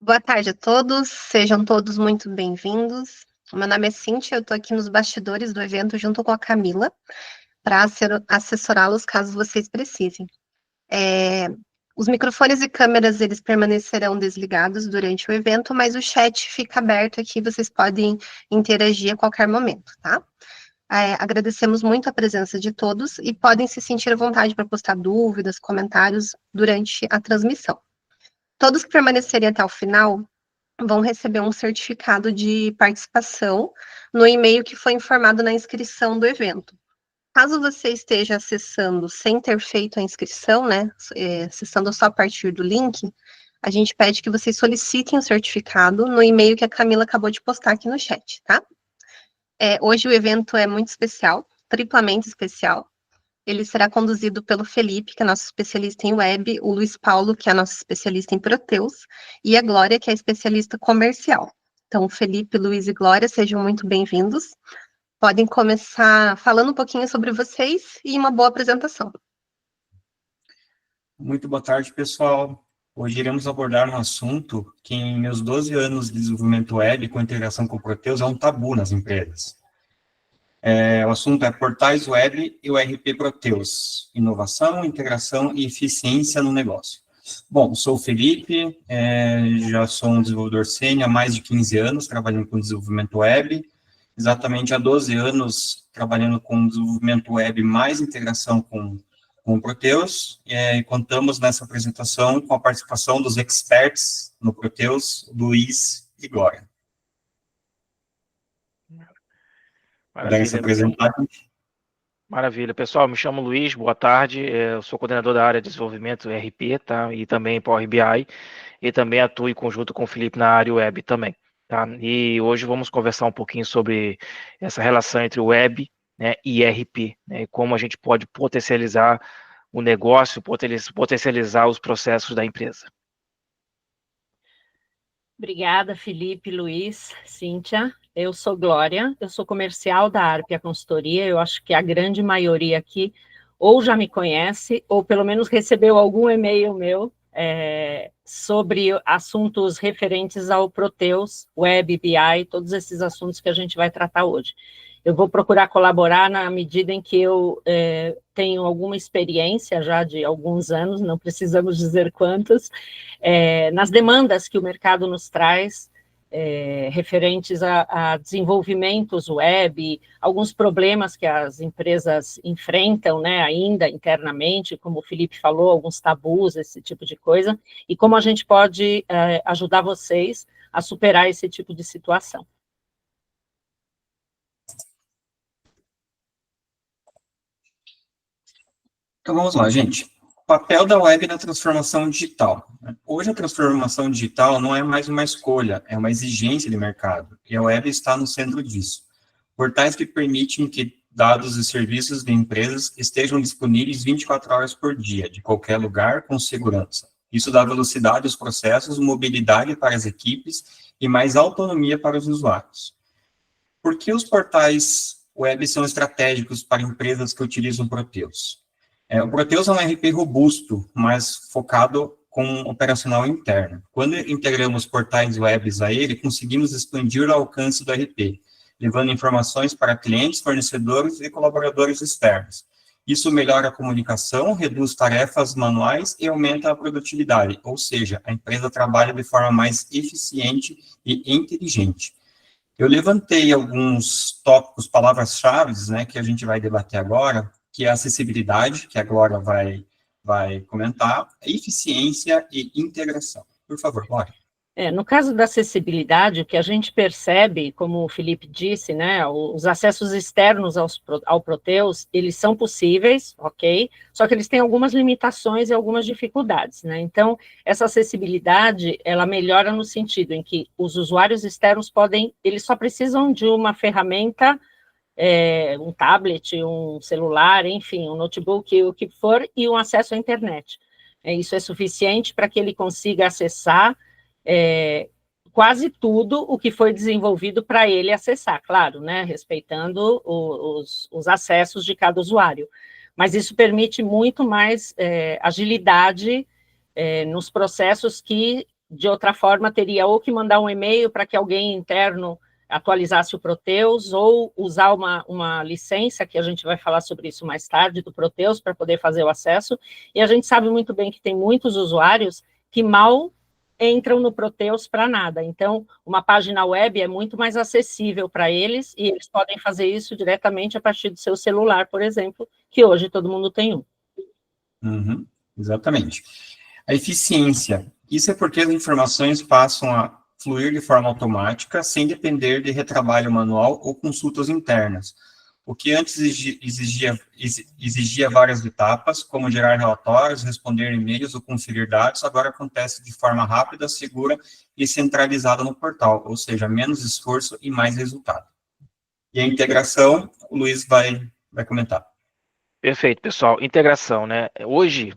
Boa tarde a todos, sejam todos muito bem-vindos. Meu nome é Cíntia, eu estou aqui nos bastidores do evento junto com a Camila, para assessorá-los caso vocês precisem. Os microfones e câmeras, eles permanecerão desligados durante o evento, mas o chat fica aberto aqui, vocês podem interagir a qualquer momento, tá? Agradecemos muito a presença de todos e podem se sentir à vontade para postar dúvidas, comentários durante a transmissão. Todos que permanecerem até o final vão receber um certificado de participação no e-mail que foi informado na inscrição do evento. Caso você esteja acessando sem ter feito a inscrição, né, acessando só a partir do link, a gente pede que vocês solicitem o certificado no e-mail que a Camila acabou de postar aqui no chat, tá? Hoje o evento é muito especial, triplamente especial. Ele será conduzido pelo Felipe, que é nosso especialista em web, o Luiz Paulo, que é nosso especialista em Proteus, e a Glória, que é especialista comercial. Então, Felipe, Luiz e Glória, sejam muito bem-vindos. Podem começar falando um pouquinho sobre vocês e uma boa apresentação. Muito boa tarde, pessoal. Hoje iremos abordar um assunto que, em meus 12 anos de desenvolvimento web com integração com o Proteus, é um tabu nas empresas. O assunto é portais web e o RP Proteus, inovação, integração e eficiência no negócio. Bom, sou o Felipe, já sou um desenvolvedor sênior há mais de 15 anos, trabalhando com desenvolvimento web, exatamente há 12 anos trabalhando com desenvolvimento web mais integração com o Proteus, e contamos nessa apresentação com a participação dos experts no Proteus, Luiz e Glória. Podem se apresentar. Maravilha, pessoal, me chamo Luiz, boa tarde, eu sou coordenador da área de desenvolvimento RP, tá, e também Power BI, e também atuo em conjunto com o Felipe na área web também, tá, e hoje vamos conversar um pouquinho sobre essa relação entre web, né, e RP, né, e como a gente pode potencializar o negócio, potencializar os processos da empresa. Obrigada, Felipe, Luiz, Cíntia. Eu sou Glória, eu sou comercial da Arpia Consultoria, eu acho que a grande maioria aqui ou já me conhece, ou pelo menos recebeu algum e-mail meu sobre assuntos referentes ao Proteus, Web, BI, todos esses assuntos que a gente vai tratar hoje. Eu vou procurar colaborar na medida em que eu tenho alguma experiência já de alguns anos, não precisamos dizer quantos, nas demandas que o mercado nos traz, referentes a desenvolvimentos web, alguns problemas que as empresas enfrentam, né, ainda internamente, como o Felipe falou, alguns tabus, esse tipo de coisa, e como a gente pode ajudar vocês a superar esse tipo de situação. Então, vamos lá, gente. O papel da web na transformação digital. Hoje, a transformação digital não é mais uma escolha, é uma exigência de mercado, e a web está no centro disso. Portais que permitem que dados e serviços de empresas estejam disponíveis 24 horas por dia, de qualquer lugar, com segurança. Isso dá velocidade aos processos, mobilidade para as equipes e mais autonomia para os usuários. Por que os portais web são estratégicos para empresas que utilizam Proteus? O Proteus é um RP robusto, mas focado com operacional interno. Quando integramos portais web a ele, conseguimos expandir o alcance do RP, levando informações para clientes, fornecedores e colaboradores externos. Isso melhora a comunicação, reduz tarefas manuais e aumenta a produtividade, ou seja, a empresa trabalha de forma mais eficiente e inteligente. Eu levantei alguns tópicos, palavras-chave, né, que a gente vai debater agora, que é a acessibilidade, que a Glória vai comentar, eficiência e integração. Por favor, Glória. No caso da acessibilidade, o que a gente percebe, como o Felipe disse, né, os acessos externos ao Proteus, eles são possíveis, ok? Só que eles têm algumas limitações e algumas dificuldades, né? Então, essa acessibilidade, ela melhora no sentido em que os usuários externos eles só precisam de uma ferramenta, um tablet, um celular, enfim, um notebook, o que for, e um acesso à internet. Isso é suficiente para que ele consiga acessar quase tudo o que foi desenvolvido para ele acessar, claro, né, respeitando os acessos de cada usuário. Mas isso permite muito mais agilidade nos processos que de outra forma teria ou que mandar um e-mail para que alguém interno atualizasse o Proteus, ou usar uma licença, que a gente vai falar sobre isso mais tarde, do Proteus, para poder fazer o acesso, e a gente sabe muito bem que tem muitos usuários que mal entram no Proteus para nada, então uma página web é muito mais acessível para eles, e eles podem fazer isso diretamente a partir do seu celular, por exemplo, que hoje todo mundo tem um. Uhum, exatamente. A eficiência. Isso é porque as informações passam a fluir de forma automática, sem depender de retrabalho manual ou consultas internas. O que antes exigia várias etapas, como gerar relatórios, responder e-mails ou conferir dados, agora acontece de forma rápida, segura e centralizada no portal, ou seja, menos esforço e mais resultado. E a integração, o Luiz vai comentar. Perfeito, pessoal. Integração, né? Hoje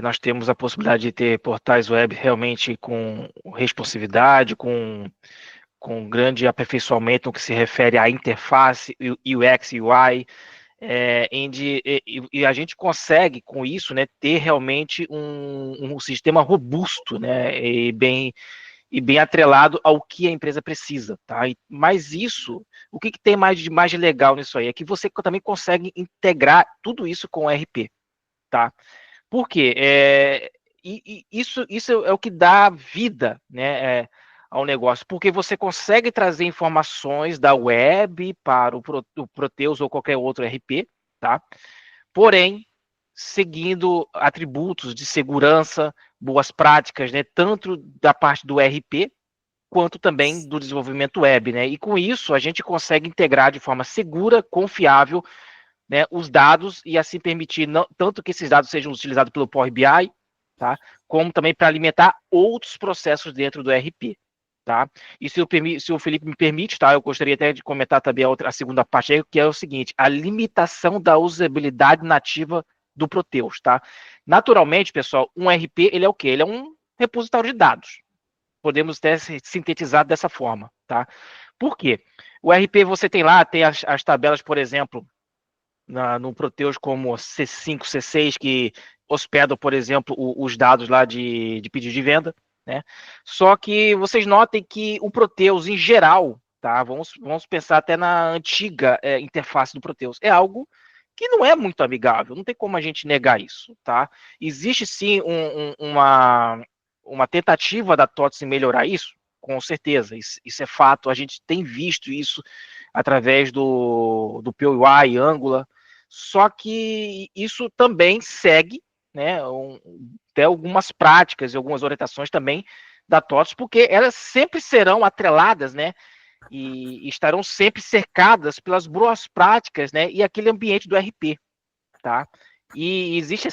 nós temos a possibilidade de ter portais web realmente com responsividade, com grande aperfeiçoamento no que se refere à interface, UX, UI, e a gente consegue, com isso, né, ter realmente um sistema robusto, né, e bem atrelado ao que a empresa precisa, tá? Mas isso, o que tem mais de legal nisso aí? É que você também consegue integrar tudo isso com o RP, tá? Por quê? Isso é o que dá vida, né, ao negócio, porque você consegue trazer informações da web para o Proteus ou qualquer outro RP, tá? Porém, seguindo atributos de segurança, boas práticas, né, tanto da parte do RP, quanto também do desenvolvimento web, né? E com isso a gente consegue integrar de forma segura, confiável, né, os dados e assim permitir tanto que esses dados sejam utilizados pelo Power BI, tá? Como também para alimentar outros processos dentro do RP, tá? E se o Felipe me permite, tá? Eu gostaria até de comentar também a segunda parte aí, que é o seguinte: a limitação da usabilidade nativa do Proteus, tá? Naturalmente, pessoal, um RP, ele é o quê? Ele é um repositório de dados. Podemos até sintetizar dessa forma, tá? Por quê? O RP você tem lá, tem as tabelas, por exemplo, no Proteus como C5, C6, que hospedam, por exemplo, os dados lá de pedido de venda, né? Só que vocês notem que o Proteus, em geral, tá? Vamos pensar até na antiga interface do Proteus. É algo que não é muito amigável, não tem como a gente negar isso, tá? Existe sim uma tentativa da TOTS em melhorar isso, com certeza, isso é fato, a gente tem visto isso através do POI, Angular, só que isso também segue, né, até algumas práticas e algumas orientações também da TOTS, porque elas sempre serão atreladas, né, e estarão sempre cercadas pelas boas práticas, né, e aquele ambiente do RP, tá? E existe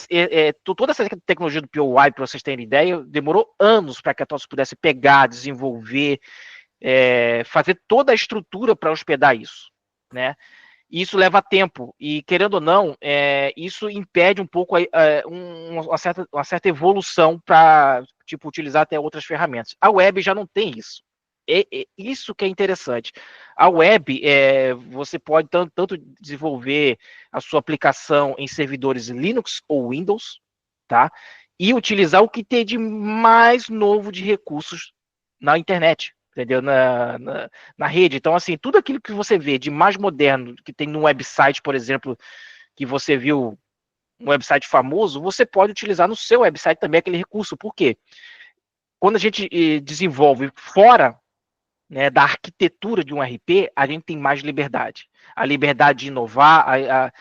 toda essa tecnologia do POI, para vocês terem ideia, demorou anos para que a TOTS pudesse pegar, desenvolver, fazer toda a estrutura para hospedar isso, né? E isso leva tempo, e querendo ou não, isso impede um pouco uma certa evolução para tipo, utilizar até outras ferramentas. A web já não tem isso. Isso que é interessante. A web, você pode tanto desenvolver a sua aplicação em servidores Linux ou Windows, tá? E utilizar o que tem de mais novo de recursos na internet, entendeu? Na rede. Então, assim, tudo aquilo que você vê de mais moderno, que tem no website, por exemplo, que você viu um website famoso, você pode utilizar no seu website também aquele recurso. Por quê? Quando a gente desenvolve fora, né, da arquitetura de um RP, a gente tem mais liberdade. A liberdade de inovar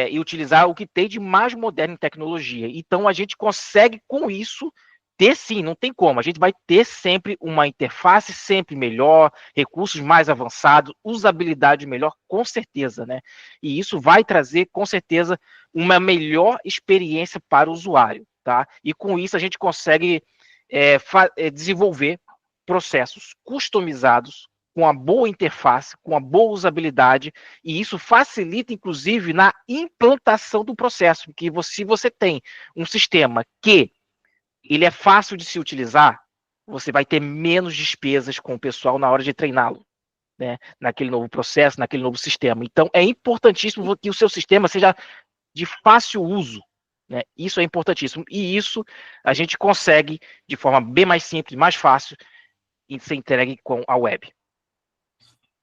e utilizar o que tem de mais moderno em tecnologia. Então, a gente consegue, com isso, ter sim, não tem como. A gente vai ter sempre uma interface sempre melhor, recursos mais avançados, usabilidade melhor, com certeza, né? E isso vai trazer, com certeza, uma melhor experiência para o usuário, tá? E com isso a gente consegue desenvolver processos customizados, com a boa interface, com a boa usabilidade, e isso facilita, inclusive, na implantação do processo, porque se você tem um sistema que ele é fácil de se utilizar, você vai ter menos despesas com o pessoal na hora de treiná-lo, né? Naquele novo processo, naquele novo sistema. Então, é importantíssimo que o seu sistema seja de fácil uso, né? Isso é importantíssimo. E isso a gente consegue, de forma bem mais simples, mais fácil, em ser entregue com a web.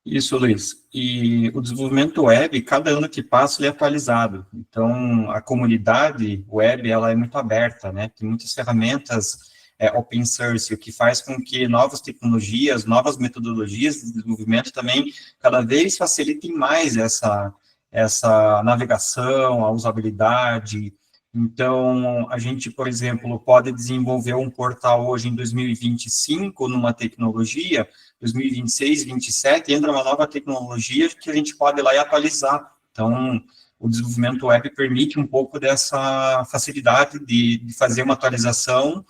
Isso, Luiz. E o desenvolvimento web, cada ano que passa, ele é atualizado. Então, a comunidade web, ela é muito aberta, né? Tem muitas ferramentas open source, o que faz com que novas tecnologias, novas metodologias de desenvolvimento também cada vez facilitem mais essa navegação, a usabilidade. Então, a gente, por exemplo, pode desenvolver um portal hoje em 2025 numa tecnologia, 2026, 27, entra uma nova tecnologia que a gente pode ir lá e atualizar. Então, o desenvolvimento web permite um pouco dessa facilidade de fazer uma atualização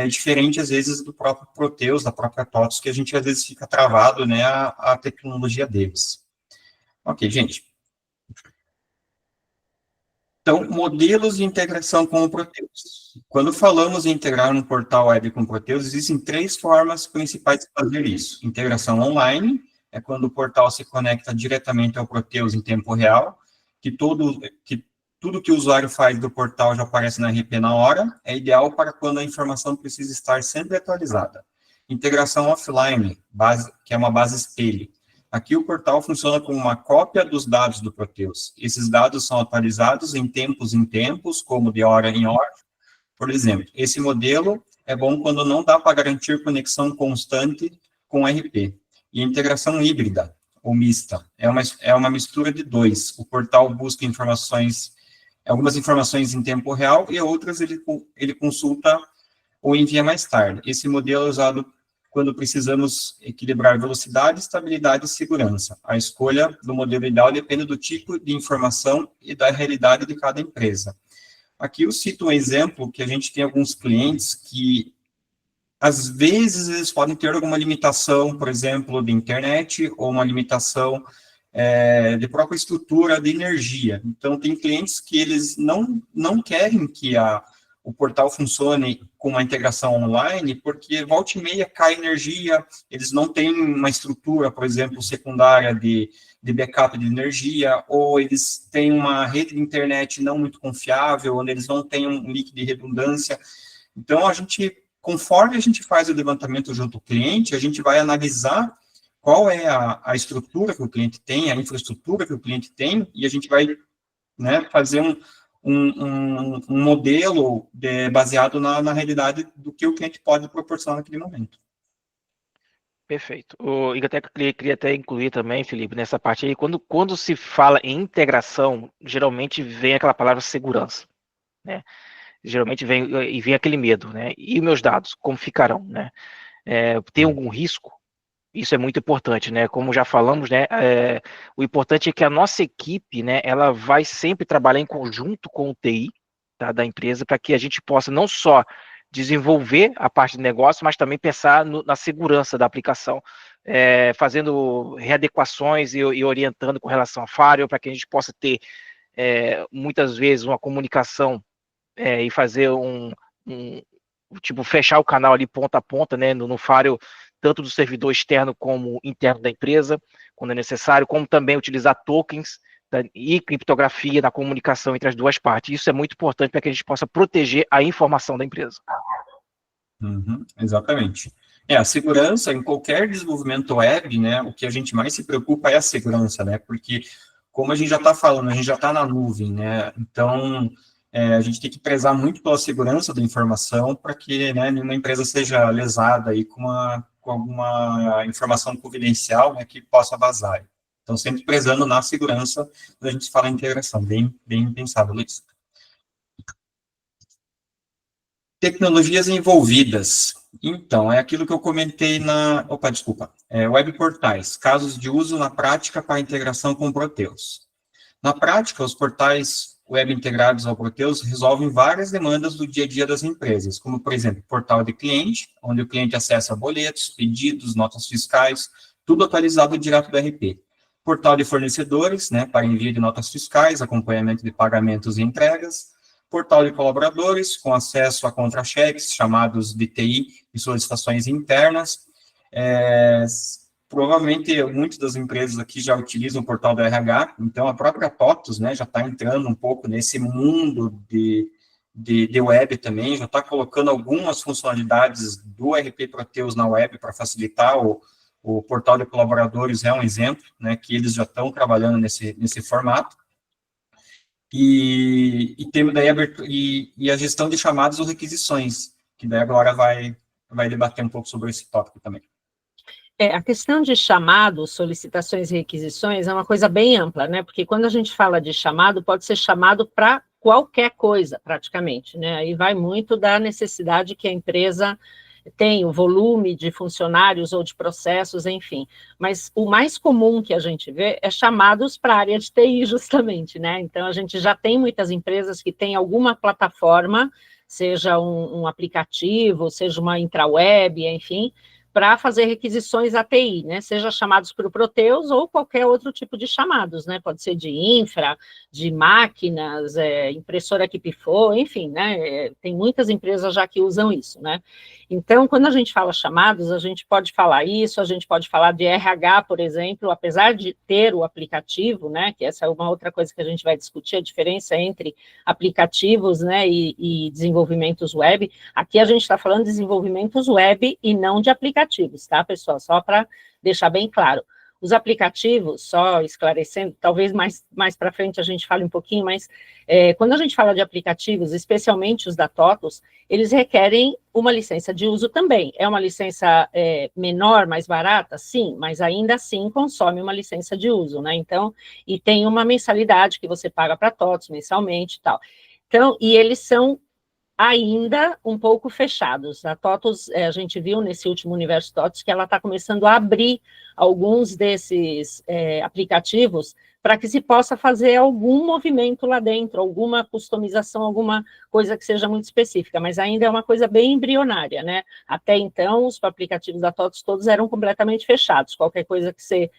diferente, às vezes, do próprio Proteus, da própria TOTOS, que a gente, às vezes, fica travado, né, a tecnologia deles. Ok, gente. Então, modelos de integração com o Proteus. Quando falamos em integrar um portal web com o Proteus, existem 3 formas principais de fazer isso. Integração online, é quando o portal se conecta diretamente ao Proteus em tempo real, que tudo que o usuário faz do portal já aparece na RP na hora, é ideal para quando a informação precisa estar sempre atualizada. Integração offline, que é uma base espelho. Aqui o portal funciona como uma cópia dos dados do Proteus. Esses dados são atualizados em tempos, como de hora em hora. Por exemplo, esse modelo é bom quando não dá para garantir conexão constante com o RP. E a integração híbrida, ou mista, é uma mistura de 2. O portal busca algumas informações em tempo real e outras ele consulta ou envia mais tarde. Esse modelo é usado quando precisamos equilibrar velocidade, estabilidade e segurança. A escolha do modelo ideal depende do tipo de informação e da realidade de cada empresa. Aqui eu cito um exemplo que a gente tem alguns clientes que, às vezes, eles podem ter alguma limitação, por exemplo, de internet, ou uma limitação de própria estrutura de energia. Então, tem clientes que eles não querem que o portal funcione com uma integração online, porque volta e meia cai energia, eles não têm uma estrutura, por exemplo, secundária de backup de energia, ou eles têm uma rede de internet não muito confiável, onde eles não têm um link de redundância. Então, conforme a gente faz o levantamento junto ao cliente, a gente vai analisar qual é a estrutura que o cliente tem, a infraestrutura que o cliente tem, e a gente vai, né, fazer um modelo baseado na realidade do que o cliente pode proporcionar naquele momento. Perfeito. Eu queria até incluir também, Felipe, nessa parte aí, quando se fala em integração, geralmente vem aquela palavra segurança, né? Geralmente vem aquele medo, né? E meus dados, como ficarão, né? Tem algum risco? Isso é muito importante, né? Como já falamos, né? O importante é que a nossa equipe, né? Ela vai sempre trabalhar em conjunto com o TI, tá, da empresa, para que a gente possa não só desenvolver a parte de negócio, mas também pensar na segurança da aplicação, fazendo readequações e orientando com relação a firewall, para que a gente possa ter, muitas vezes, uma comunicação e fazer tipo, fechar o canal ali ponta a ponta, né, no firewall, tanto do servidor externo como interno da empresa, quando é necessário, como também utilizar tokens e criptografia na comunicação entre as duas partes. Isso é muito importante para que a gente possa proteger a informação da empresa. Exatamente. A segurança em qualquer desenvolvimento web, né, o que a gente mais se preocupa é a segurança, né, porque, como a gente já está falando, a gente já está na nuvem, né, então a gente tem que prezar muito pela segurança da informação para que, né, nenhuma empresa seja lesada aí com alguma informação confidencial, né, que possa vazar. Então, sempre prezando na segurança quando a gente fala em integração. Bem pensado, Luiz. Tecnologias envolvidas. Então, é aquilo que eu comentei web portais, casos de uso na prática para integração com o Proteus. Na prática, os portais web integrados ao Proteus resolvem várias demandas do dia a dia das empresas, como, por exemplo, portal de cliente, onde o cliente acessa boletos, pedidos, notas fiscais, tudo atualizado direto do RP. Portal de fornecedores, né, para envio de notas fiscais, acompanhamento de pagamentos e entregas. Portal de colaboradores, com acesso a contra-cheques, chamados de TI e solicitações internas. Provavelmente, muitas das empresas aqui já utilizam o portal do RH, então a própria TOTOS, né, já está entrando um pouco nesse mundo de web também, já está colocando algumas funcionalidades do RP Proteus na web para facilitar o portal de colaboradores, é um exemplo, né, que eles já estão trabalhando nesse formato. E temos daí a gestão de chamadas ou requisições, que daí agora vai debater um pouco sobre esse tópico também. A questão de chamados, solicitações e requisições é uma coisa bem ampla, né? Porque quando a gente fala de chamado, pode ser chamado para qualquer coisa, praticamente, né? Aí vai muito da necessidade que a empresa tem, o volume de funcionários ou de processos, enfim. Mas o mais comum que a gente vê é chamados para a área de TI, justamente, né? Então, a gente já tem muitas empresas que têm alguma plataforma, seja um aplicativo, seja uma intraweb, enfim, para fazer requisições API, né, seja chamados para o Proteus ou qualquer outro tipo de chamados, né, pode ser de infra, de máquinas, impressora que pifou, enfim, né, tem muitas empresas já que usam isso, né. Então, quando a gente fala chamados, a gente pode falar isso, a gente pode falar de RH, por exemplo, apesar de ter o aplicativo, né, que essa é uma outra coisa que a gente vai discutir, a diferença entre aplicativos, né, e desenvolvimentos web. Aqui a gente está falando de desenvolvimentos web e não de aplicativos, tá, pessoal? Só para deixar bem claro. Os aplicativos, só esclarecendo, talvez mais para frente a gente fale um pouquinho, mas quando a gente fala de aplicativos, especialmente os da TOTUS, eles requerem uma licença de uso também. É uma licença menor, mais barata? Sim, mas ainda assim consome uma licença de uso, né? Então, e tem uma mensalidade que você paga para a TOTUS mensalmente e tal. Então, e eles são ainda um pouco fechados. A TOTUS, a gente viu nesse último Universo TOTUS que ela está começando a abrir alguns desses aplicativos para que se possa fazer algum movimento lá dentro, alguma customização, alguma coisa que seja muito específica, mas ainda é uma coisa bem embrionária, né? Até então, os aplicativos da TOTUS todos eram completamente fechados, qualquer coisa que você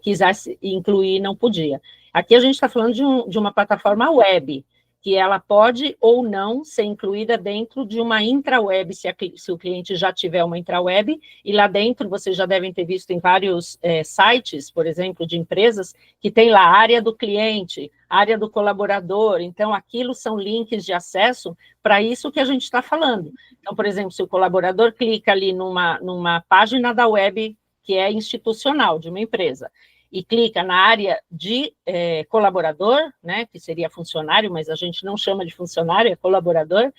quisesse incluir não podia. Aqui a gente está falando de uma plataforma web, que ela pode ou não ser incluída dentro de uma intraweb, se o cliente já tiver uma intraweb, e lá dentro vocês já devem ter visto em vários sites, por exemplo, de empresas, que tem lá a área do cliente, área do colaborador, então aquilo são links de acesso para isso que a gente está falando. Então, por exemplo, se o colaborador clica ali numa página da web que é institucional de uma empresa, e clica na área de colaborador, né, que seria funcionário, mas a gente não chama de funcionário, é colaborador,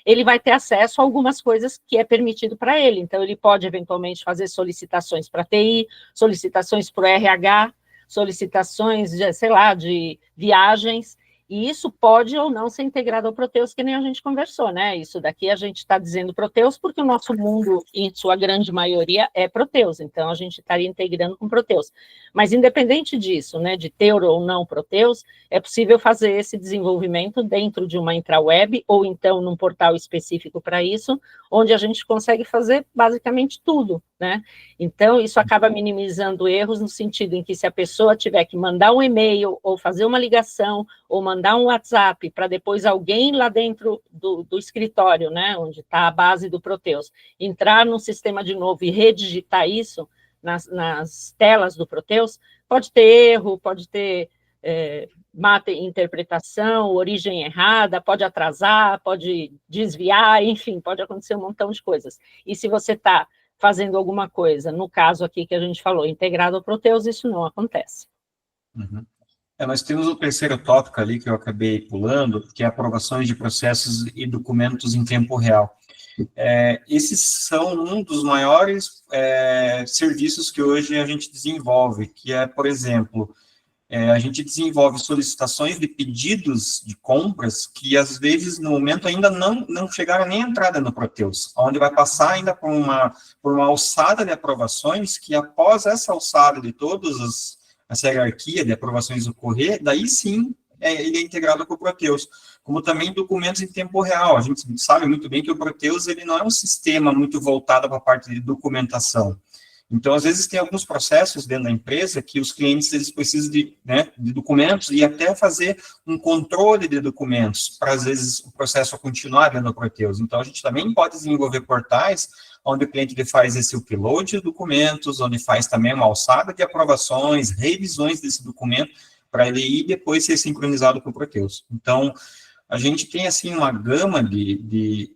ele vai ter acesso a algumas coisas que é permitido para ele. Então, ele pode, eventualmente, fazer solicitações para TI, solicitações para o RH, solicitações, sei lá, de viagens, e isso pode ou não ser integrado ao Proteus, que nem a gente conversou, né? Isso daqui a gente está dizendo Proteus porque o nosso mundo, em sua grande maioria, é Proteus, então a gente estaria integrando com Proteus. Mas independente disso, né, de ter ou não Proteus, é possível fazer esse desenvolvimento dentro de uma intraweb ou então num portal específico para isso, onde a gente consegue fazer basicamente tudo, né? Então, isso acaba minimizando erros no sentido em que se a pessoa tiver que mandar um e-mail ou fazer uma ligação ou mandar um WhatsApp para depois alguém lá dentro do escritório, né, onde está a base do Proteus, entrar no sistema de novo e redigitar isso nas telas do Proteus, pode ter erro, pode ter má interpretação, origem errada, pode atrasar, pode desviar, enfim, pode acontecer um montão de coisas. E se você está fazendo alguma coisa, no caso aqui que a gente falou, integrado ao Proteus, isso não acontece. Uhum. Nós temos o terceiro tópico ali que eu acabei pulando, que é aprovações de processos e documentos em tempo real. Esses são um dos maiores serviços que hoje a gente desenvolve, que é, por exemplo, a gente desenvolve solicitações de pedidos de compras que, às vezes, no momento ainda não chegaram nem a entrada no Proteus, onde vai passar ainda por uma alçada de aprovações que, após essa alçada de todas essa hierarquia de aprovações ocorrer, daí sim ele é integrado com o Proteus, como também documentos em tempo real. A gente sabe muito bem que o Proteus ele não é um sistema muito voltado para a parte de documentação. Então, às vezes, tem alguns processos dentro da empresa que os clientes eles precisam de documentos e até fazer um controle de documentos, para, às vezes, o processo continuar dentro do Proteus. Então, a gente também pode desenvolver portais onde o cliente ele faz esse upload de documentos, onde faz também uma alçada de aprovações, revisões desse documento, para ele ir depois ser sincronizado com o Proteus. Então, a gente tem, assim, uma gama de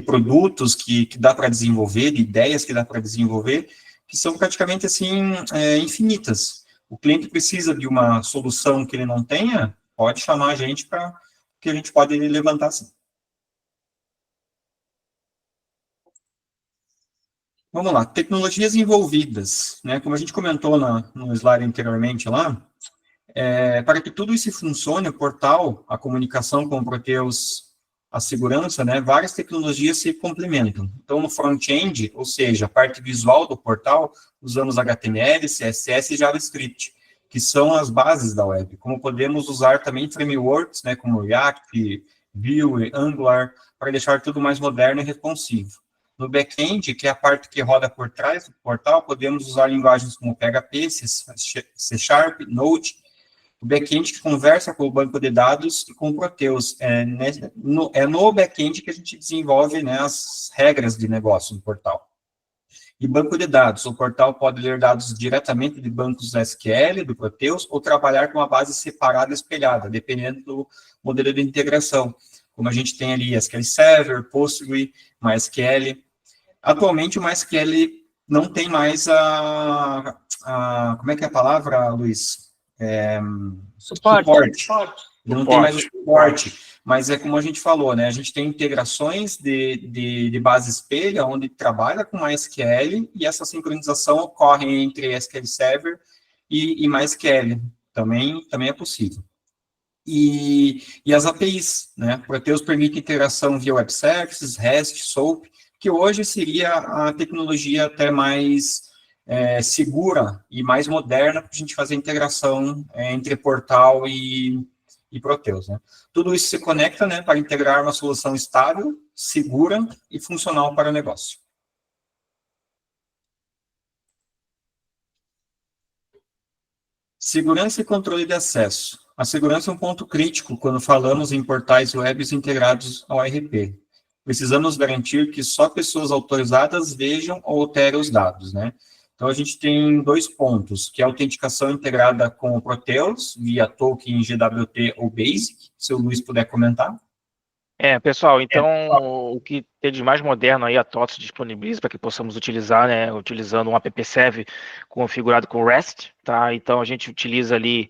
produtos que dá para desenvolver, de ideias que dá para desenvolver, que são praticamente, assim, infinitas. O cliente precisa de uma solução que ele não tenha, pode chamar a gente para que a gente pode levantar, assim. Vamos lá, tecnologias envolvidas, né? Como a gente comentou no slide anteriormente lá, para que tudo isso funcione, o portal, a comunicação com o Proteus, a segurança, né? Várias tecnologias se complementam. Então, no front-end, ou seja, a parte visual do portal, usamos HTML, CSS e JavaScript, que são as bases da web. Como podemos usar também frameworks, né? Como React, Vue, Angular, para deixar tudo mais moderno e responsivo. No back-end, que é a parte que roda por trás do portal, podemos usar linguagens como PHP, C Sharp, Node, o back-end que conversa com o banco de dados e com o Proteus. No back-end que a gente desenvolve, né, as regras de negócio do portal. E banco de dados, o portal pode ler dados diretamente de bancos SQL, do Proteus, ou trabalhar com uma base separada, espelhada, dependendo do modelo de integração. Como a gente tem ali SQL Server, Postgre, MySQL. Atualmente, o MySQL não tem mais como é que é a palavra, Luiz? Suporte. Não tem mais o suporte, mas é como a gente falou, né? A gente tem integrações de base espelha, onde trabalha com MySQL, e essa sincronização ocorre entre SQL Server e MySQL. Também é possível. E as APIs, né? Proteus permite integração via Web Services, REST, SOAP, que hoje seria a tecnologia até mais segura e mais moderna para a gente fazer a integração entre portal e Proteus, né? Tudo isso se conecta, né, para integrar uma solução estável, segura e funcional para o negócio. Segurança e controle de acesso. A segurança é um ponto crítico quando falamos em portais web integrados ao ERP. Precisamos garantir que só pessoas autorizadas vejam ou alterem os dados, né? Então, a gente tem 2 pontos, que é a autenticação integrada com o Proteus, via token GWT ou BASIC, se o Luiz puder comentar. Pessoal, então, o que tem de mais moderno aí a TOTS disponibiliza para que possamos utilizar, né, utilizando um app-serve configurado com REST, tá? Então, a gente utiliza ali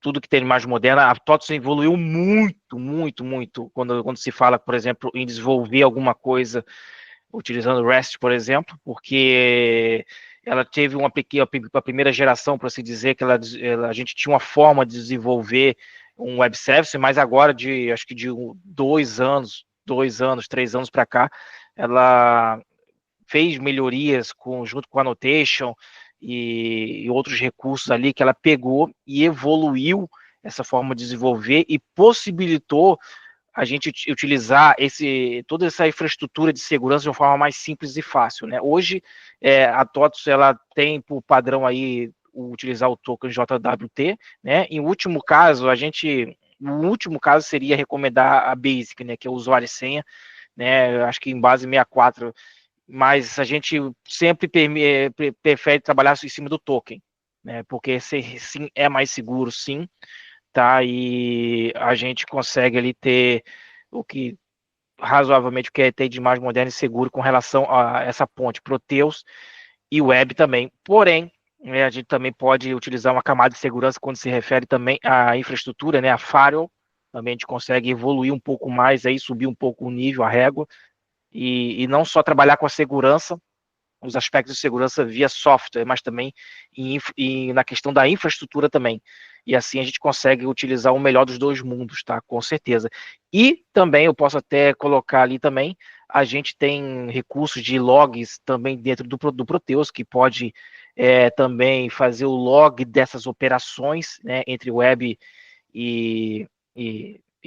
tudo que tem de mais moderno. A TOTS evoluiu muito quando se fala, por exemplo, em desenvolver alguma coisa utilizando REST, por exemplo, porque ela teve a primeira geração, por assim dizer, que a gente tinha uma forma de desenvolver um web service, mas agora, acho que de 2 anos, 3 anos para cá, ela fez melhorias junto com a Annotation e outros recursos ali que ela pegou e evoluiu essa forma de desenvolver e possibilitou a gente utilizar toda essa infraestrutura de segurança de uma forma mais simples e fácil, né? Hoje, a TOTS, ela tem por padrão aí utilizar o token JWT, né? Em último caso, seria recomendar a Basic, né? Que é o usuário e senha, né? Acho que em base 64, mas a gente sempre prefere trabalhar em cima do token, né? Porque sim, é mais seguro, sim, tá? E a gente consegue ali ter o que razoavelmente quer ter de mais moderno e seguro com relação a essa ponte Proteus e web também. Porém, a gente também pode utilizar uma camada de segurança quando se refere também à infraestrutura, né? A firewall. Também a gente consegue evoluir um pouco mais aí, subir um pouco o nível, a régua, e não só trabalhar com a segurança, os aspectos de segurança via software, mas também na questão da infraestrutura também. E assim a gente consegue utilizar o melhor dos 2 mundos, tá? Com certeza. E também eu posso até colocar ali também, a gente tem recursos de logs também dentro do Proteus, que pode também fazer o log dessas operações, né, entre web e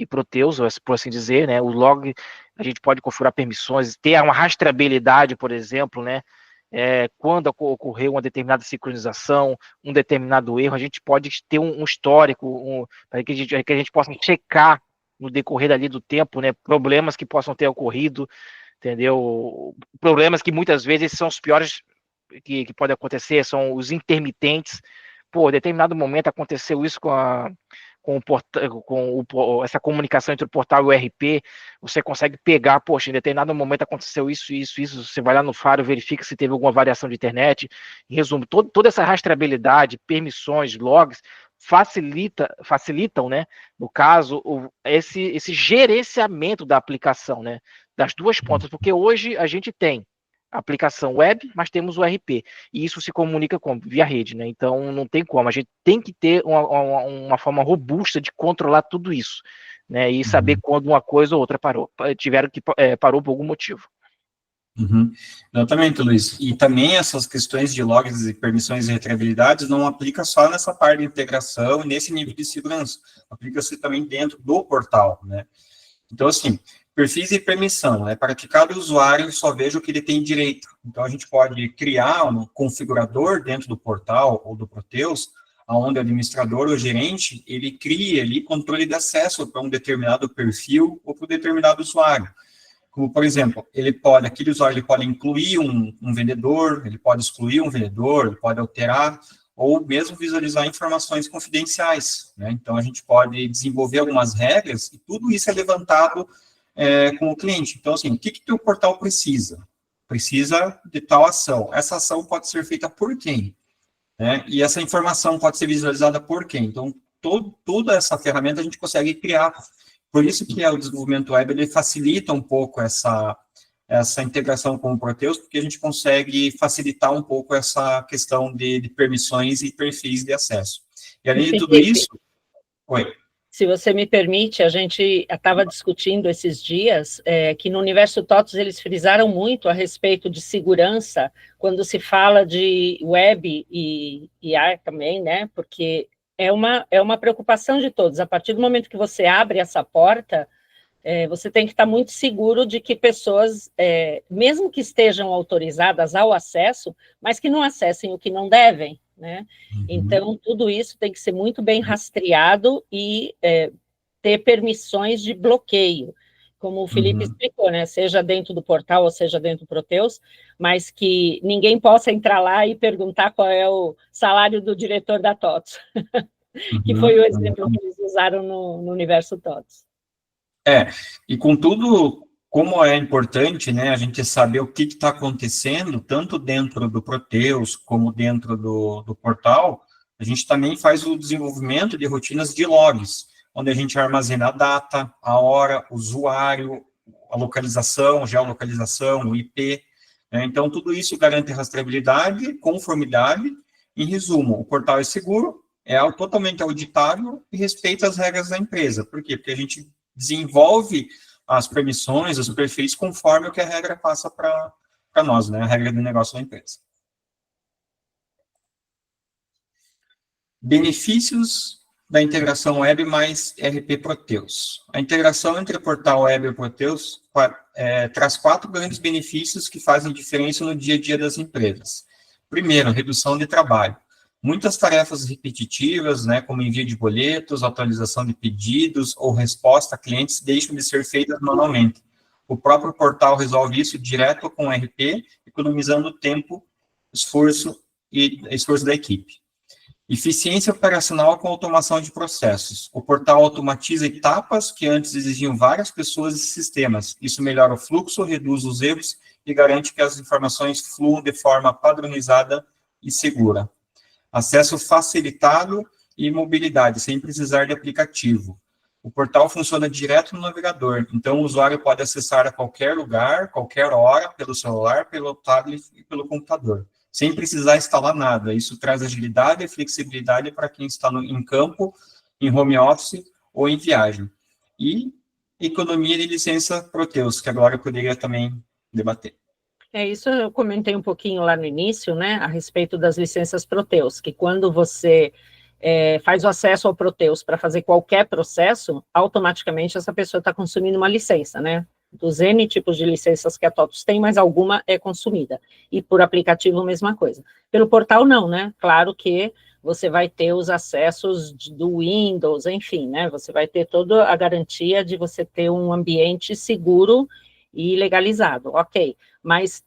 Proteus, por assim dizer, né? O log, a gente pode configurar permissões, ter uma rastreabilidade, por exemplo, né? Quando ocorreu uma determinada sincronização, um determinado erro, a gente pode ter um histórico, para que a gente possa checar no decorrer ali do tempo, né? Problemas que possam ter ocorrido, entendeu? Problemas que muitas vezes são os piores que podem acontecer, são os intermitentes. Pô, em determinado momento aconteceu isso com essa comunicação entre o portal e o ERP, você consegue pegar, poxa, em determinado momento aconteceu isso, você vai lá no Faro, verifica se teve alguma variação de internet, em resumo, toda essa rastreabilidade, permissões, logs, facilitam, né, no caso, esse gerenciamento da aplicação, né, das duas pontas, porque hoje a gente tem a aplicação web, mas temos o ERP, e isso se comunica via rede, né? Então não tem como, a gente tem que ter uma forma robusta de controlar tudo isso, né? E saber quando uma coisa ou outra parou por algum motivo. Exatamente, Luiz. E também essas questões de logs e permissões e retriabilidades não aplica só nessa parte de integração e nesse nível de segurança, aplica-se também dentro do portal, né? Então, assim, perfis e permissão, né? Para que cada usuário só veja o que ele tem direito. Então, a gente pode criar um configurador dentro do portal ou do Proteus, onde o administrador ou gerente, ele cria ali controle de acesso para um determinado perfil ou para um determinado usuário. Como, por exemplo, aquele usuário ele pode incluir um vendedor, ele pode excluir um vendedor, ele pode alterar, ou mesmo visualizar informações confidenciais, né? Então, a gente pode desenvolver algumas regras e tudo isso é levantado com o cliente. Então, assim, o que o portal precisa? Precisa de tal ação. Essa ação pode ser feita por quem? Né? E essa informação pode ser visualizada por quem? Então, toda essa ferramenta a gente consegue criar. Por isso que o desenvolvimento web, ele facilita um pouco essa integração com o Proteus, porque a gente consegue facilitar um pouco essa questão de permissões e perfis de acesso. E além de tudo isso... Oi. Se você me permite, a gente estava discutindo esses dias que no Universo TOTOS eles frisaram muito a respeito de segurança, quando se fala de web e IR também, né? Porque é uma preocupação de todos. A partir do momento que você abre essa porta, você tem que estar muito seguro de que pessoas, mesmo que estejam autorizadas ao acesso, mas que não acessem o que não devem, né? Então, tudo isso tem que ser muito bem rastreado e ter permissões de bloqueio, como o Felipe explicou, né? Seja dentro do portal ou seja dentro do Proteus, mas que ninguém possa entrar lá e perguntar qual é o salário do diretor da TOTOS, que foi o exemplo que eles usaram no Universo TOTOS. E com tudo, como é importante, né, a gente saber o que está acontecendo, tanto dentro do Proteus, como dentro do portal, a gente também faz o desenvolvimento de rotinas de logs, onde a gente armazena a data, a hora, o usuário, a localização, geolocalização, o IP, né, então tudo isso garante rastreabilidade, conformidade. Em resumo, o portal é seguro, é totalmente auditável e respeita as regras da empresa. Por quê? Porque a gente desenvolve as permissões, os perfis, conforme o que a regra passa para nós, né? A regra do negócio da empresa. Benefícios da integração web mais ERP Proteus. A integração entre o portal web e o Proteus traz 4 grandes benefícios que fazem diferença no dia a dia das empresas. Primeiro, redução de trabalho. Muitas tarefas repetitivas, né, como envio de boletos, atualização de pedidos ou resposta a clientes deixam de ser feitas manualmente. O próprio portal resolve isso direto com o ERP, economizando tempo, esforço da equipe. Eficiência operacional com automação de processos. O portal automatiza etapas que antes exigiam várias pessoas e sistemas. Isso melhora o fluxo, reduz os erros e garante que as informações fluam de forma padronizada e segura. Acesso facilitado e mobilidade, sem precisar de aplicativo. O portal funciona direto no navegador, então o usuário pode acessar a qualquer lugar, qualquer hora, pelo celular, pelo tablet e pelo computador, sem precisar instalar nada. Isso traz agilidade e flexibilidade para quem está em campo, em home office ou em viagem. E economia de licença Proteus, que agora eu poderia também debater. Isso eu comentei um pouquinho lá no início, né, a respeito das licenças Proteus, que quando você faz o acesso ao Proteus para fazer qualquer processo, automaticamente essa pessoa está consumindo uma licença, né? Dos N tipos de licenças que a TOTOS tem, mas alguma é consumida. E por aplicativo, a mesma coisa. Pelo portal, não, né? Claro que você vai ter os acessos do Windows, enfim, né? Você vai ter toda a garantia de você ter um ambiente seguro e legalizado, ok. Mas,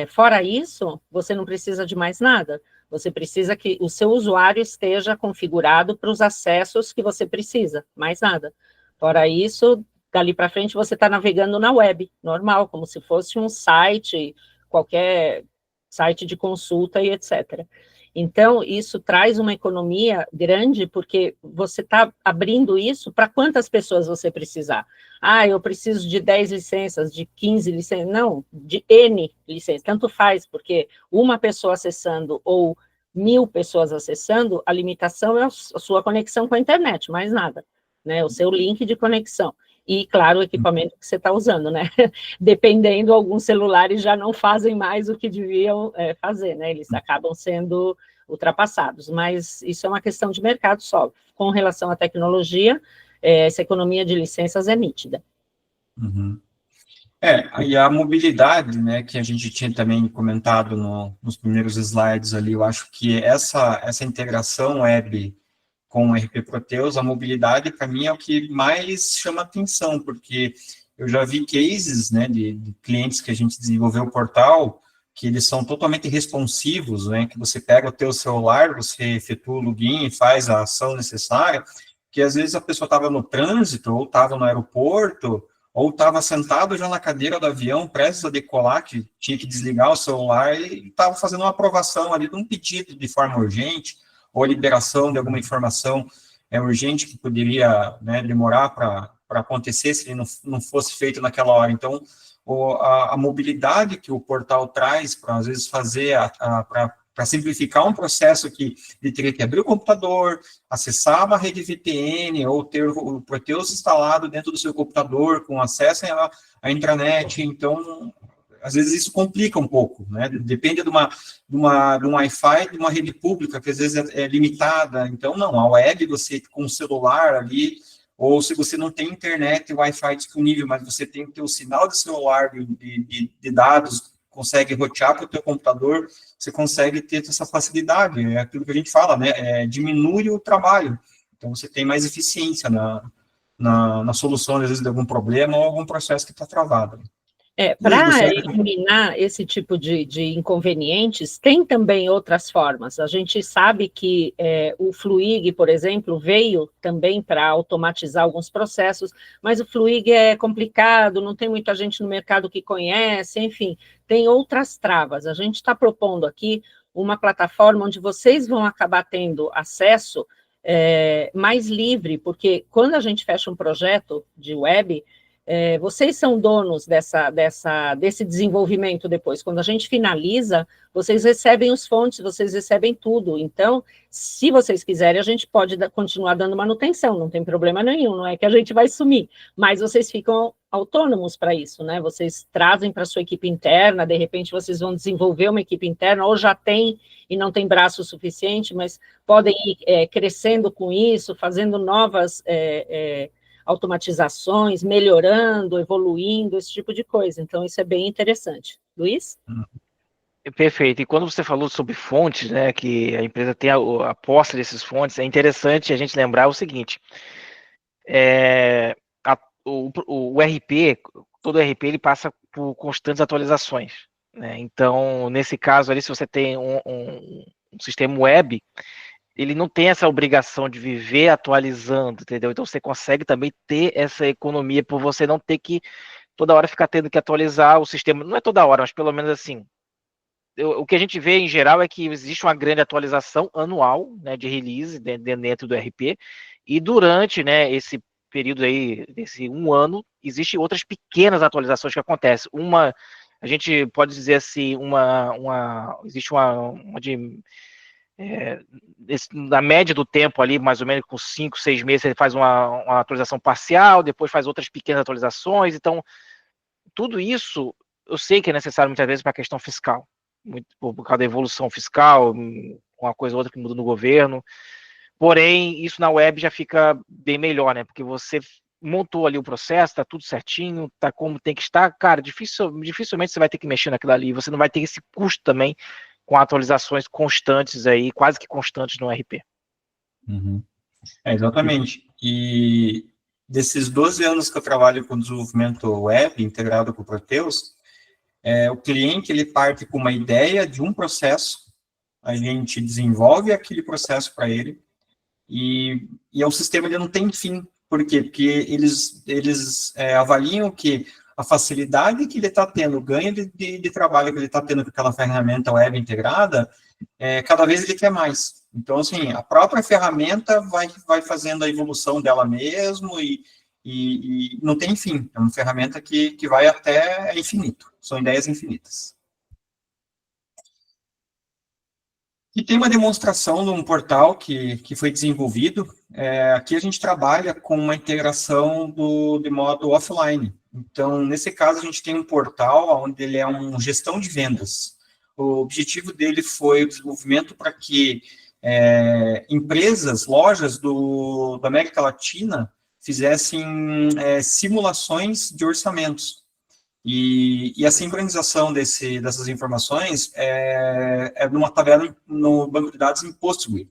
fora isso, você não precisa de mais nada, Você precisa que o seu usuário esteja configurado para os acessos que você precisa, mais nada. Fora isso, dali para frente você está navegando na web, normal, como se fosse um site, qualquer site de consulta e etc. Então, isso traz uma economia grande, porque você está abrindo isso para quantas pessoas você precisar. Ah, eu preciso de 10 licenças, de 15 licenças. Não, de N licenças, tanto faz, porque uma pessoa acessando ou 1.000 pessoas acessando, a limitação é a sua conexão com a internet, mais nada, né? O seu link de conexão. E, claro, o equipamento que você está usando, né? Dependendo, alguns celulares já não fazem mais o que deviam fazer, né? Eles acabam sendo ultrapassados, mas isso é uma questão de mercado só. Com relação à tecnologia, essa economia de licenças é nítida. Uhum. E a mobilidade, né, que a gente tinha também comentado nos primeiros slides ali, eu acho que essa integração web com o RP Proteus, a mobilidade, para mim, é o que mais chama atenção, porque eu já vi cases, né, de clientes que a gente desenvolveu o portal, que eles são totalmente responsivos, né, que você pega o teu celular, você efetua o login e faz a ação necessária, que às vezes a pessoa estava no trânsito, ou estava no aeroporto, ou estava sentado já na cadeira do avião, prestes a decolar, que tinha que desligar o celular, e estava fazendo uma aprovação ali de um pedido de forma urgente, ou a liberação de alguma informação urgente que poderia, né, demorar para acontecer se ele não fosse feito naquela hora. Então, a mobilidade que o portal traz para, às vezes, fazer, para simplificar um processo que ele teria que abrir o computador, acessar uma rede VPN, ou ter o Proteus instalado dentro do seu computador, com acesso à intranet. Então, às vezes isso complica um pouco, né? Depende de um Wi-Fi, de uma rede pública, que às vezes é limitada. Então, não, a web, você com o celular ali, ou se você não tem internet e Wi-Fi disponível, mas você tem que ter o sinal de celular de dados, consegue rotear para o teu computador, você consegue ter essa facilidade. É aquilo que a gente fala, né? Diminui o trabalho. Então, você tem mais eficiência na solução, às vezes, de algum problema ou algum processo que está travado. Para eliminar esse tipo de inconvenientes, tem também outras formas. A gente sabe que o Fluig, por exemplo, veio também para automatizar alguns processos, mas o Fluig é complicado, não tem muita gente no mercado que conhece, enfim, tem outras travas. A gente está propondo aqui uma plataforma onde vocês vão acabar tendo acesso mais livre, porque quando a gente fecha um projeto de web, vocês são donos desse desenvolvimento depois. Quando a gente finaliza, vocês recebem os fontes, vocês recebem tudo. Então, se vocês quiserem, a gente pode continuar dando manutenção, não tem problema nenhum, não é que a gente vai sumir, mas vocês ficam autônomos para isso, né? Vocês trazem para a sua equipe interna, de repente vocês vão desenvolver uma equipe interna, ou já tem e não tem braço suficiente, mas podem ir crescendo com isso, fazendo novas automatizações, melhorando, evoluindo, esse tipo de coisa. Então, isso é bem interessante. Luiz? Perfeito. E quando você falou sobre fontes, né, que a empresa tem a posse desses fontes, é interessante a gente lembrar o seguinte, o RP, todo RP, ele passa por constantes atualizações, né? Então, nesse caso ali, se você tem um sistema web, ele não tem essa obrigação de viver atualizando, entendeu? Então, você consegue também ter essa economia por você não ter que toda hora ficar tendo que atualizar o sistema. Não é toda hora, mas pelo menos assim, o que a gente vê em geral é que existe uma grande atualização anual, né, de release dentro do RP, e durante, né, esse período aí, desse um ano, existem outras pequenas atualizações que acontecem. Uma, a gente pode dizer assim, existe uma na média do tempo ali, mais ou menos com 5, 6 meses, ele faz uma atualização parcial, depois faz outras pequenas atualizações. Então, tudo isso eu sei que é necessário muitas vezes para a questão fiscal, por causa da evolução fiscal, uma coisa ou outra que muda no governo. Porém, isso na web já fica bem melhor, né? Porque você montou ali o processo, tá tudo certinho, tá como tem que estar. Cara, dificilmente você vai ter que mexer naquilo ali, você não vai ter esse custo também com atualizações constantes aí, quase que constantes no RP. Uhum. Exatamente. E desses 12 anos que eu trabalho com desenvolvimento web integrado com o Proteus, o cliente ele parte com uma ideia de um processo, a gente desenvolve aquele processo para ele, e o sistema ele não tem fim. Por quê? Porque eles avaliam que a facilidade que ele está tendo, o ganho de trabalho que ele está tendo com aquela ferramenta web integrada, cada vez ele quer mais. Então, assim, a própria ferramenta vai fazendo a evolução dela mesmo e não tem fim. É uma ferramenta que vai até infinito. São ideias infinitas. E tem uma demonstração de um portal que foi desenvolvido. Aqui a gente trabalha com uma integração de modo offline. Então, nesse caso, a gente tem um portal onde ele é uma gestão de vendas. O objetivo dele foi o desenvolvimento para que empresas, lojas da América Latina fizessem simulações de orçamentos. E a sincronização dessas informações numa tabela no banco de dados em Postgre.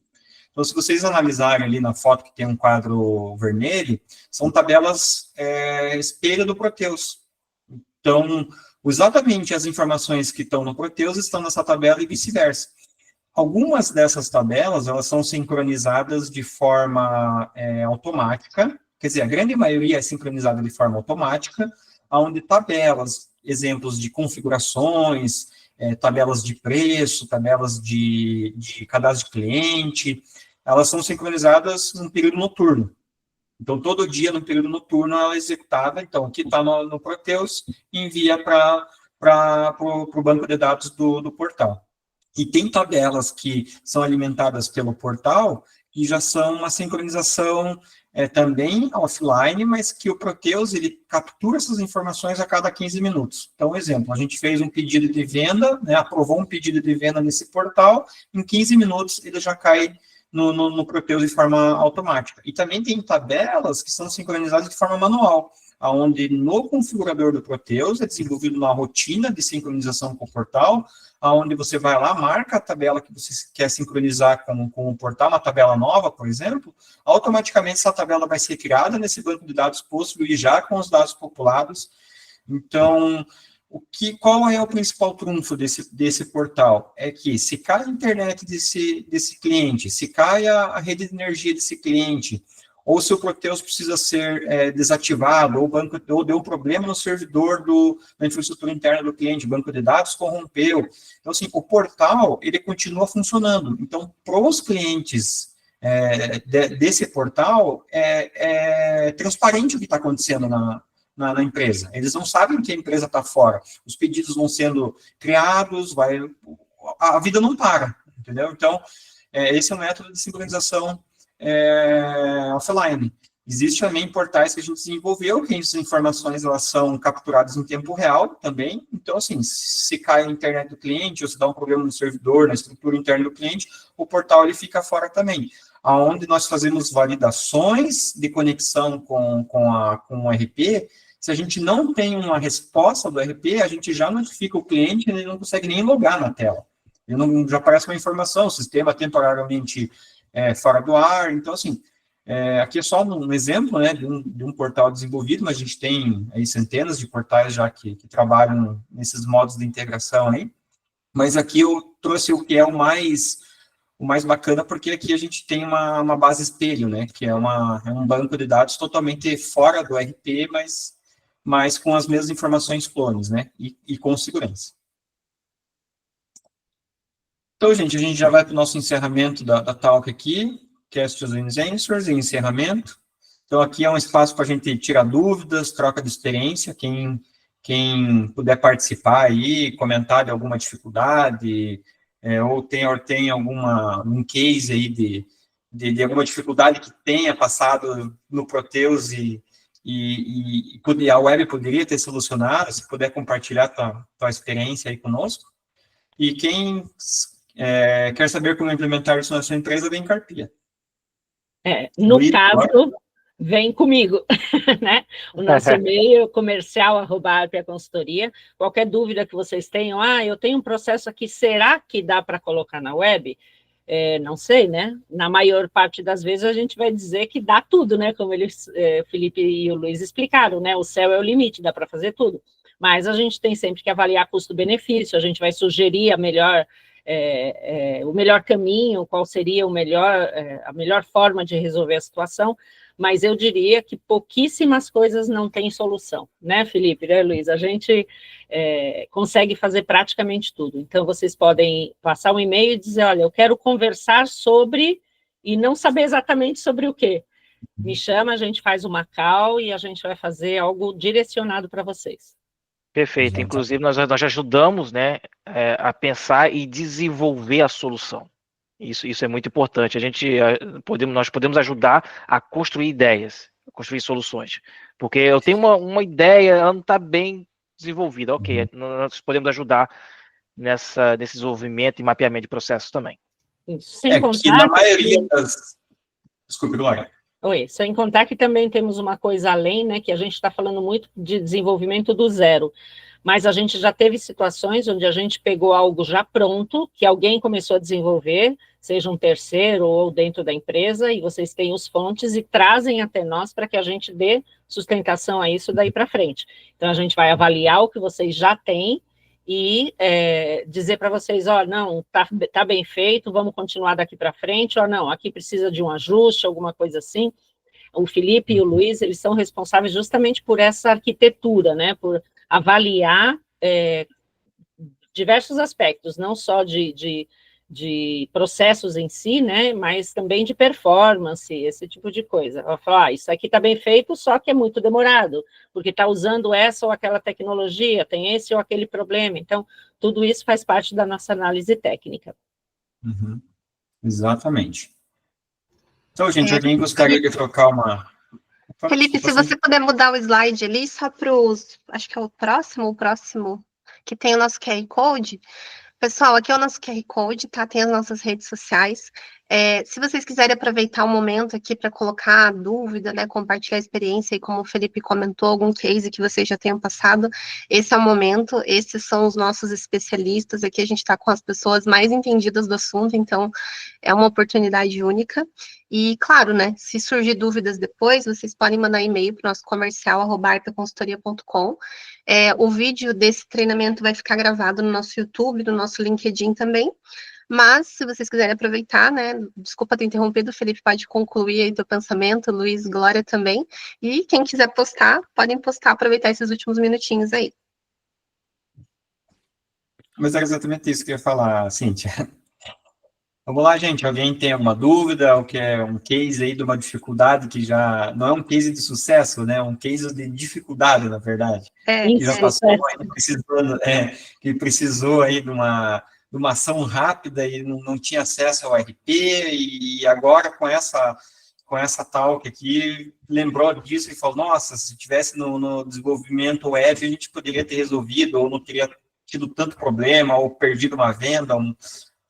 Então, se vocês analisarem ali na foto que tem um quadro vermelho, são tabelas espelho do Proteus. Então, exatamente as informações que estão no Proteus estão nessa tabela e vice-versa. Algumas dessas tabelas, elas são sincronizadas de forma automática, quer dizer, a grande maioria é sincronizada de forma automática, onde tabelas, exemplos de configurações, tabelas de preço, tabelas de cadastro de cliente, elas são sincronizadas num período noturno. Então, todo dia, no período noturno, ela é executada. Então, aqui está no Proteus e envia para o banco de dados do portal. E tem tabelas que são alimentadas pelo portal e já são uma sincronização também offline, mas que o Proteus, ele captura essas informações a cada 15 minutos. Então, exemplo, a gente fez um pedido de venda, aprovou um pedido de venda nesse portal, em 15 minutos ele já cai no Proteus de forma automática. E também tem tabelas que são sincronizadas de forma manual, onde no configurador do Proteus é desenvolvido uma rotina de sincronização com o portal, onde você vai lá, marca a tabela que você quer sincronizar com o portal, uma tabela nova, por exemplo, automaticamente essa tabela vai ser criada nesse banco de dados Postgre já com os dados populados. Então, qual é o principal trunfo desse portal? É que se cai a internet desse cliente, se cai a rede de energia desse cliente, ou se o Proteus precisa ser desativado, ou deu um problema no servidor da infraestrutura interna do cliente, o banco de dados corrompeu. Então, assim, o portal, ele continua funcionando. Então, para os clientes desse portal, é transparente o que está acontecendo na empresa. Eles não sabem que a empresa está fora. Os pedidos vão sendo criados, a vida não para, entendeu? Então, esse é um método de sincronização offline. Existem também portais que a gente desenvolveu, que essas informações elas são capturadas em tempo real também. Então, assim, se cai a internet do cliente, ou se dá um problema no servidor, na estrutura interna do cliente, o portal ele fica fora também. Onde nós fazemos validações de conexão com o RP. Se a gente não tem uma resposta do RP, a gente já notifica o cliente e ele não consegue nem logar na tela. Já aparece uma informação, o sistema temporariamente fora do ar. Então, assim, aqui é só um exemplo, né, de um portal desenvolvido, mas a gente tem aí centenas de portais já que trabalham nesses modos de integração aí. Mas aqui eu trouxe o que é o mais bacana, porque aqui a gente tem uma base espelho, né, que é um banco de dados totalmente fora do RP, mas com as mesmas informações clones, né, e com segurança. Então, gente, a gente já vai para o nosso encerramento da talk aqui, Questions and Answers, e encerramento. Então, aqui é um espaço para a gente tirar dúvidas, troca de experiência, quem puder participar aí, comentar de alguma dificuldade, ou tem algum case aí de alguma dificuldade que tenha passado no Proteus e a web poderia ter solucionado, se puder compartilhar tua experiência aí conosco. E quem quer saber como implementar isso na sua empresa, vem em Carpia. No caso, vem comigo, né? O nosso e-mail, comercial@arpia-consultoria. Qualquer dúvida que vocês tenham, eu tenho um processo aqui, será que dá para colocar na web? Não sei, né? Na maior parte das vezes a gente vai dizer que dá tudo, né? Como o Felipe e o Luiz explicaram, né? O céu é o limite, dá para fazer tudo. Mas a gente tem sempre que avaliar custo-benefício, a gente vai sugerir a melhor o melhor caminho, qual seria a melhor forma de resolver a situação, mas eu diria que pouquíssimas coisas não têm solução, né, Felipe, né, Luiz? A gente consegue fazer praticamente tudo. Então, vocês podem passar um e-mail e dizer, olha, eu quero conversar sobre, e não saber exatamente sobre o quê. Me chama, a gente faz uma call e a gente vai fazer algo direcionado para vocês. Perfeito. Inclusive, nós ajudamos, né, a pensar e desenvolver a solução. Isso é muito importante. Nós podemos ajudar a construir ideias, a construir soluções. Porque eu tenho uma ideia, ela não está bem desenvolvida. Ok, nós podemos ajudar nesse desenvolvimento e mapeamento de processos também. Sem contar que na maioria das... Desculpe, Glória. Oi, sem contar que também temos uma coisa além, né, que a gente está falando muito de desenvolvimento do zero, mas a gente já teve situações onde a gente pegou algo já pronto, que alguém começou a desenvolver, seja um terceiro ou dentro da empresa, e vocês têm os fontes e trazem até nós para que a gente dê sustentação a isso daí para frente. Então, a gente vai avaliar o que vocês já têm e dizer para vocês, ó, não, tá bem feito, vamos continuar daqui para frente, ou não, aqui precisa de um ajuste, alguma coisa assim. O Felipe e o Luiz, eles são responsáveis justamente por essa arquitetura, né, por avaliar diversos aspectos, não só de processos em si, né, mas também de performance, esse tipo de coisa. Ela fala, isso aqui está bem feito, só que é muito demorado, porque está usando essa ou aquela tecnologia, tem esse ou aquele problema. Então, tudo isso faz parte da nossa análise técnica. Uhum. Exatamente. Então, gente, alguém gostaria de trocar uma... Felipe, se você puder mudar o slide ali, só para os... Acho que é o próximo, que tem o nosso QR Code. Pessoal, aqui é o nosso QR Code, tá? Tem as nossas redes sociais. Se vocês quiserem aproveitar o momento aqui para colocar dúvida, né, compartilhar a experiência, e como o Felipe comentou, algum case que vocês já tenham passado, esse é o momento, esses são os nossos especialistas, aqui a gente está com as pessoas mais entendidas do assunto, então é uma oportunidade única. E, claro, né, se surgir dúvidas depois, vocês podem mandar e-mail para o nosso comercial@arpaconsultoria.com. O vídeo desse treinamento vai ficar gravado no nosso YouTube, no nosso LinkedIn também. Mas, se vocês quiserem aproveitar, né, desculpa ter interrompido, Felipe, pode concluir aí teu pensamento, Luiz, Glória também. E quem quiser postar, podem postar, aproveitar esses últimos minutinhos aí. Mas era exatamente isso que eu ia falar, Cíntia. Vamos lá, gente. Alguém tem alguma dúvida? Ou quer um case aí de uma dificuldade que já... Não é um case de sucesso, né? É um case de dificuldade, na verdade. Que já passou, que precisou aí de uma ação rápida e não tinha acesso ao RP, e agora com essa talk aqui, lembrou disso e falou, nossa, se tivesse no desenvolvimento web, a gente poderia ter resolvido, ou não teria tido tanto problema, ou perdido uma venda,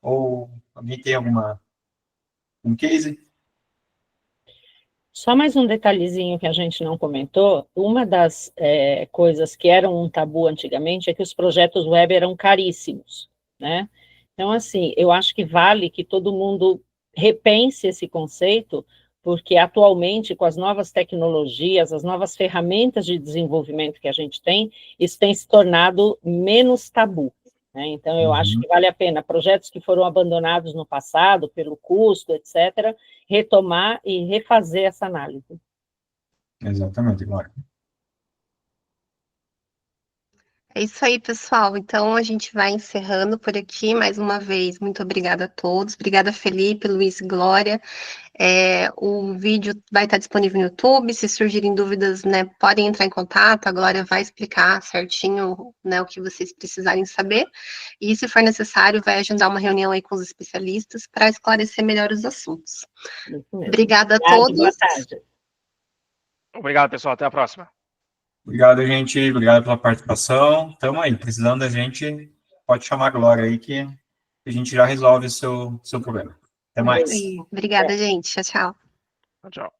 ou alguém tem um case? Só mais um detalhezinho que a gente não comentou, uma das coisas que eram um tabu antigamente é que os projetos web eram caríssimos, né? Então, assim, eu acho que vale que todo mundo repense esse conceito, porque atualmente, com as novas tecnologias, as novas ferramentas de desenvolvimento que a gente tem, isso tem se tornado menos tabu, né? Então, eu acho que vale a pena projetos que foram abandonados no passado, pelo custo, etc., retomar e refazer essa análise. Exatamente, Glória. É isso aí, pessoal. Então, a gente vai encerrando por aqui. Mais uma vez, muito obrigada a todos. Obrigada, Felipe, Luiz e Glória. O vídeo vai estar disponível no YouTube. Se surgirem dúvidas, né, podem entrar em contato. A Glória vai explicar certinho, né, o que vocês precisarem saber. E, se for necessário, vai agendar uma reunião aí com os especialistas para esclarecer melhor os assuntos. Obrigada a todos. Boa tarde. Obrigado, pessoal. Até a próxima. Obrigado, gente. Obrigado pela participação. Estamos aí. Precisando da gente, pode chamar a Glória aí que a gente já resolve o seu problema. Até mais. Obrigada, gente. Tchau, tchau. Tchau.